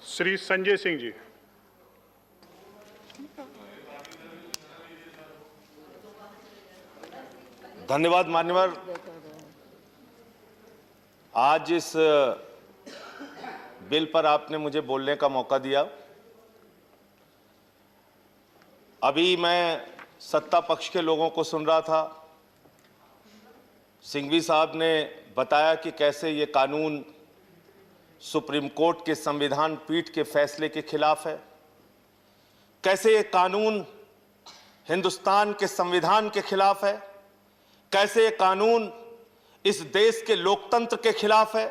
श्री संजय सिंह जी। धन्यवाद मान्यवर। आज इस बिल पर आपने मुझे बोलने का मौका दिया। अभी मैं सत्ता पक्ष के लोगों को सुन रहा था। सिंघवी साहब ने बताया कि कैसे ये कानून सुप्रीम कोर्ट के संविधान पीठ के फैसले के खिलाफ है, कैसे ये कानून हिंदुस्तान के संविधान के खिलाफ है, कैसे ये कानून इस देश के लोकतंत्र के खिलाफ है,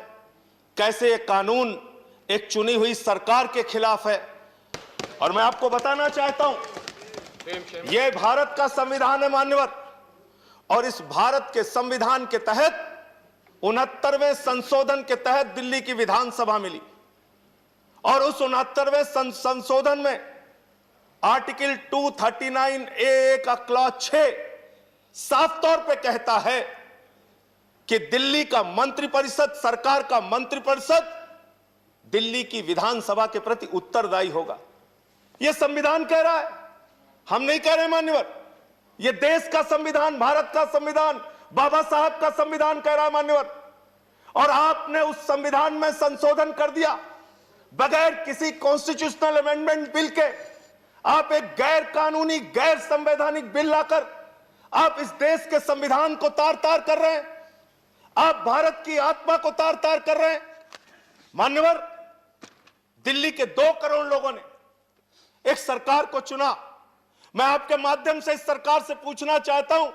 कैसे ये कानून एक चुनी हुई सरकार के खिलाफ है। और मैं आपको बताना चाहता हूं, यह भारत का संविधान है मान्यवर, और इस भारत के संविधान के तहत 69वें संशोधन के तहत दिल्ली की विधानसभा मिली, और उस 69वें संशोधन में आर्टिकल 239A का क्लॉज 6 साफ तौर पे कहता है कि दिल्ली का मंत्रिपरिषद, सरकार का मंत्रिपरिषद दिल्ली की विधानसभा के प्रति उत्तरदायी होगा। यह संविधान कह रहा है, हम नहीं कह रहे मान्यवर। यह देश का संविधान, भारत का संविधान, बाबा साहब का संविधान कह रहा है मान्यवर। और आपने उस संविधान में संशोधन कर दिया बगैर किसी कॉन्स्टिट्यूशनल अमेंडमेंट बिल के। आप एक गैर कानूनी, गैर संवैधानिक बिल लाकर आप इस देश के संविधान को तार तार कर रहे हैं। आप भारत की आत्मा को तार तार कर रहे हैं मान्यवर। दिल्ली के 2 करोड़ लोगों ने एक सरकार को चुना। मैं आपके माध्यम से इस सरकार से पूछना चाहता हूं,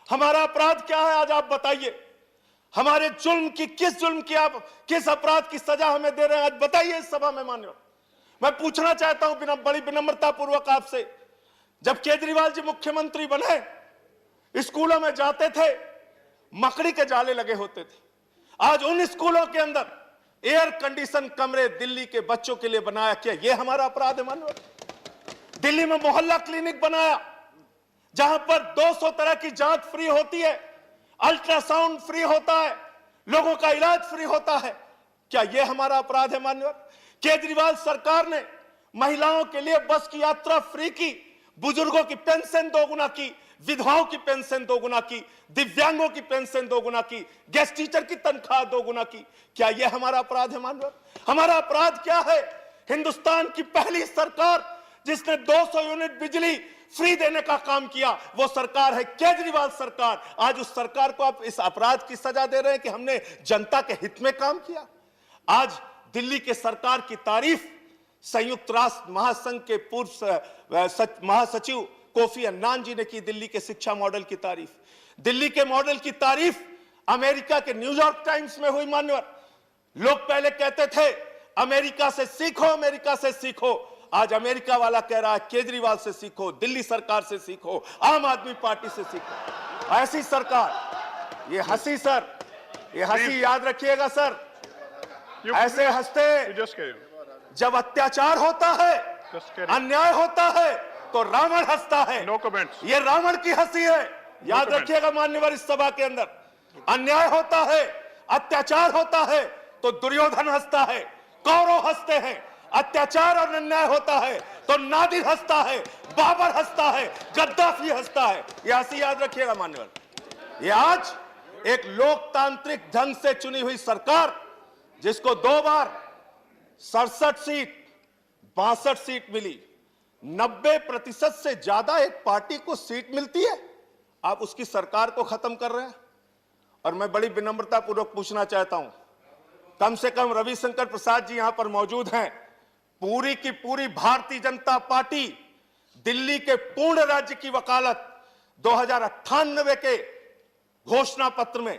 हमारा अपराध क्या है? आज आप बताइए। हमारे जुल्म की, किस जुल्म की, आप किस अपराध की सजा हमें दे रहे हैं? आज बताइए इस सभा में मान्यवर। मैं पूछना चाहता हूं बड़ी विनम्रता पूर्वक आपसे, जब केजरीवाल जी मुख्यमंत्री बने, स्कूलों में जाते थे, मकड़ी के जाले लगे होते थे। आज उन स्कूलों के अंदर एयर कंडीशन कमरे दिल्ली के बच्चों के लिए बनाया। क्या यह हमारा अपराध है मान्यवर? दिल्ली में मोहल्ला क्लिनिक बनाया जहां पर 200 तरह की जांच फ्री होती है, अल्ट्रासाउंड फ्री होता है, लोगों का इलाज फ्री होता है। क्या यह हमारा अपराध है मान्यवर? केजरीवाल सरकार ने महिलाओं के लिए बस की यात्रा फ्री की, बुजुर्गों की पेंशन 2 गुना की, विधवाओं की पेंशन 2 गुना की, दिव्यांगों की पेंशन 2 गुना की, गेस्ट टीचर की तनख्वाह 2 गुना की। क्या यह हमारा अपराध है मान्यवर? हमारा अपराध क्या है? हिंदुस्तान की पहली सरकार जिसने 200 यूनिट बिजली फ्री देने का काम किया, वो सरकार है केजरीवाल सरकार। आज उस सरकार को आप इस अपराध की सजा दे रहे हैं कि हमने जनता के हित में काम किया। आज दिल्ली के सरकार की तारीफ संयुक्त राष्ट्र महासंघ के पूर्व महासचिव कोफी अन्नान जी ने की। दिल्ली के शिक्षा मॉडल की तारीफ, दिल्ली के मॉडल की तारीफ अमेरिका के न्यूयॉर्क टाइम्स में हुई मान्यवर। लोग पहले कहते थे अमेरिका से सीखो, अमेरिका से सीखो। आज अमेरिका वाला कह रहा है केजरीवाल से सीखो, दिल्ली सरकार से सीखो, आम आदमी पार्टी से सीखो। ऐसी सरकार, ये हंसी सर, ये हंसी याद रखिएगा सर, ऐसे हंसते जब अत्याचार होता है, अन्याय होता है, तो रावण हंसता है। No comments. ये रावण की हंसी है, याद रखिएगा मान्यवर। इस सभा के अंदर अन्याय होता है, अत्याचार होता है, तो दुर्योधन हंसता है, कौरव हंसते हैं। अत्याचार और अन्याय होता है तो नादिर हंसता है, बाबर हंसता है, गद्दाफी हंसता है। यह हंसी याद रखिएगा मान्यवर। यह आज एक लोकतांत्रिक ढंग से चुनी हुई सरकार, जिसको 2 बार 67 सीट, 62 सीट मिली, 90% से ज्यादा एक पार्टी को सीट मिलती है, आप उसकी सरकार को खत्म कर रहे हैं। और मैं बड़ी विनम्रता पूर्वक पूछना चाहता हूं, कम से कम रविशंकर प्रसाद जी यहां पर मौजूद हैं। पूरी की पूरी भारतीय जनता पार्टी दिल्ली के पूर्ण राज्य की वकालत 2098 के घोषणा पत्र में,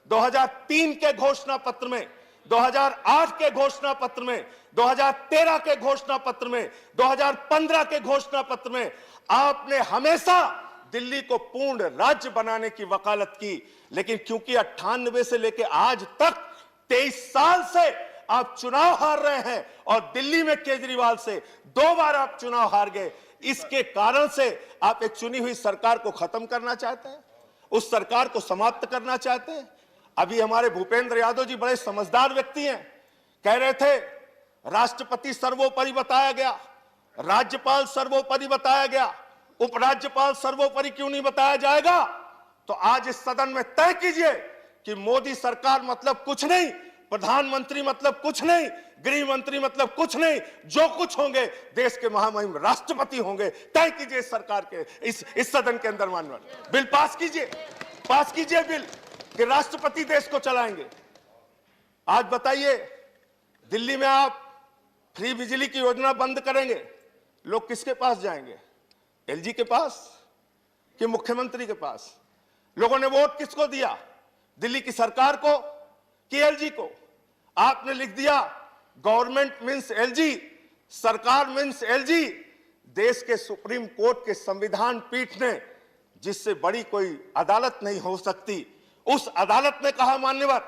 2003 के घोषणा पत्र में, 2008 के घोषणा पत्र में, 2013 के घोषणा पत्र में, 2015 के घोषणा पत्र में आपने हमेशा दिल्ली को पूर्ण राज्य बनाने की वकालत की। लेकिन क्योंकि 98 से लेकर आज तक 23 साल से आप चुनाव हार रहे हैं, और दिल्ली में केजरीवाल से 2 बार आप चुनाव हार गए, इसके कारण से आप एक चुनी हुई सरकार को खत्म करना चाहते हैं, उस सरकार को समाप्त करना चाहते हैं। अभी हमारे भूपेंद्र यादव जी बड़े समझदार व्यक्ति हैं, कह रहे थे राष्ट्रपति सर्वोपरि बताया गया, राज्यपाल सर्वोपरि बताया गया, उपराज्यपाल सर्वोपरि क्यों नहीं बताया जाएगा? तो आज इस सदन में तय कीजिए कि मोदी सरकार मतलब कुछ नहीं, प्रधानमंत्री मतलब कुछ नहीं, गृह मंत्री मतलब कुछ नहीं, जो कुछ होंगे देश के महामहिम राष्ट्रपति होंगे। तय कीजिए इस सरकार के, इस सदन के अंदर माननीय बिल पास कीजिए बिल कि राष्ट्रपति देश को चलाएंगे। आज बताइए, दिल्ली में आप फ्री बिजली की योजना बंद करेंगे, लोग किसके पास जाएंगे? एलजी के पास कि मुख्यमंत्री के पास? लोगों ने वोट किसको दिया? दिल्ली की सरकार को कि एलजी को? आपने लिख दिया गवर्नमेंट मींस एलजी, सरकार मींस एलजी। देश के सुप्रीम कोर्ट के संविधान पीठ ने, जिससे बड़ी कोई अदालत नहीं हो सकती, उस अदालत ने कहा, मान्यवर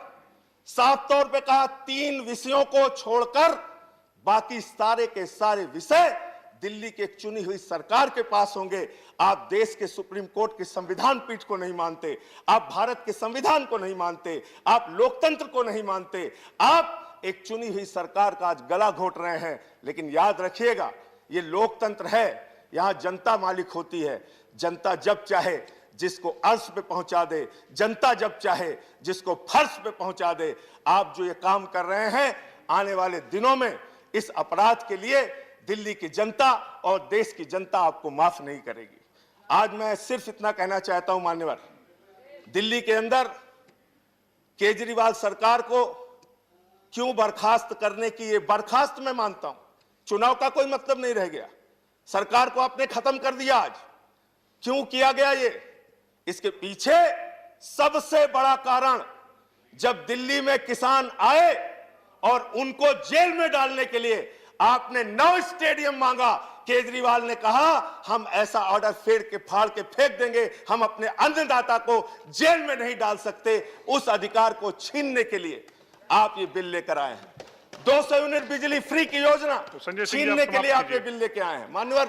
साफ तौर पे कहा, 3 विषयों को छोड़कर बाकी सारे के सारे विषय दिल्ली की एक चुनी हुई सरकार के पास होंगे। आप देश के सुप्रीम कोर्ट के संविधान पीठ को नहीं मानते, आप भारत के संविधान को नहीं मानते, आप लोकतंत्र को नहीं मानते, आप एक चुनी हुई सरकार का आज गला घोट रहे हैं। लेकिन याद रखिएगा, ये लोकतंत्र है, यहां जनता मालिक होती है। जनता जब चाहे जिसको अर्श पे पहुंचा दे, जनता जब चाहे जिसको फर्श पे पहुंचा दे। आप जो ये काम कर रहे हैं, आने वाले दिनों में इस अपराध के लिए दिल्ली की जनता और देश की जनता आपको माफ नहीं करेगी। आज मैं सिर्फ इतना कहना चाहता हूं मान्यवर, दिल्ली के अंदर केजरीवाल सरकार को क्यों बर्खास्त करने की, ये बर्खास्त मैं मानता हूं, चुनाव का कोई मतलब नहीं रह गया, सरकार को आपने खत्म कर दिया। आज क्यों किया गया ये? इसके पीछे सबसे बड़ा कारण, जब दिल्ली में किसान आए और उनको जेल में डालने के लिए आपने 9 स्टेडियम मांगा, केजरीवाल ने कहा हम ऐसा ऑर्डर फाड़ के फेंक देंगे, हम अपने अन्नदाता को जेल में नहीं डाल सकते। उस अधिकार को छीनने के लिए आप ये बिल लेकर आए हैं। 200 यूनिट बिजली फ्री की योजना छीनने के लिए आप ये बिल लेके आए हैं। मान्यवर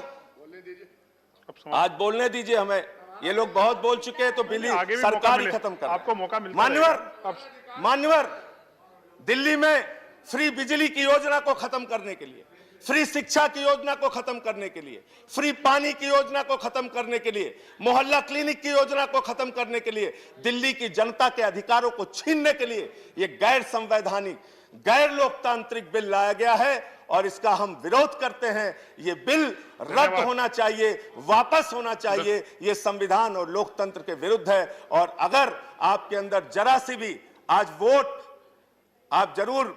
आज बोलने दीजिए हमें, ये लोग बहुत बोल चुके हैं, तो बिल सरकार ही खत्म कर। आपको मौका मिलता मान्यवर दिल्ली में फ्री बिजली की योजना को खत्म करने के लिए, फ्री शिक्षा की योजना को खत्म करने के लिए, फ्री पानी की योजना को खत्म करने के लिए, मोहल्ला क्लिनिक की योजना को खत्म करने के लिए, दिल्ली की जनता के अधिकारों को छीनने के लिए ये गैर संवैधानिक, गैर लोकतांत्रिक बिल लाया गया है और इसका हम विरोध करते हैं। ये बिल रद्द होना चाहिए, वापस होना चाहिए। ये संविधान और लोकतंत्र के विरुद्ध है। और अगर आपके अंदर जरा सी भी आज वोट, आप जरूर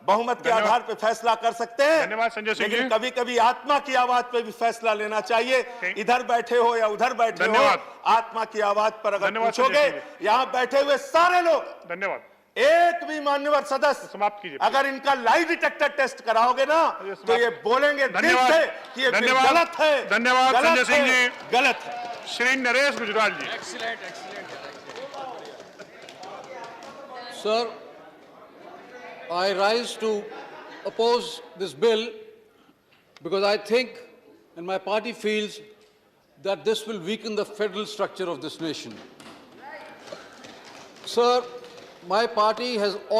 बहुमत के आधार पर फैसला कर सकते हैं, धन्यवाद संजय सिंह जी। लेकिन कभी कभी आत्मा की आवाज पे भी फैसला लेना चाहिए। इधर बैठे हो या उधर बैठे हो, आत्मा की आवाज पर अगर पूछोगे, यहाँ बैठे हुए सारे लोग, धन्यवाद, एक भी मान्यवर सदस्य समाप्त कीजिए, अगर इनका लाई डिटेक्टर टेस्ट कराओगे ना तो ये बोलेंगे दिल से कि ये बिल गलत है। धन्यवाद संजय सिंह जी, गलत है। श्री नरेश गुजराल जी। Sir, I rise to oppose this bill because I think and my party feels that this will weaken the federal structure of this nation. Sir, my party has always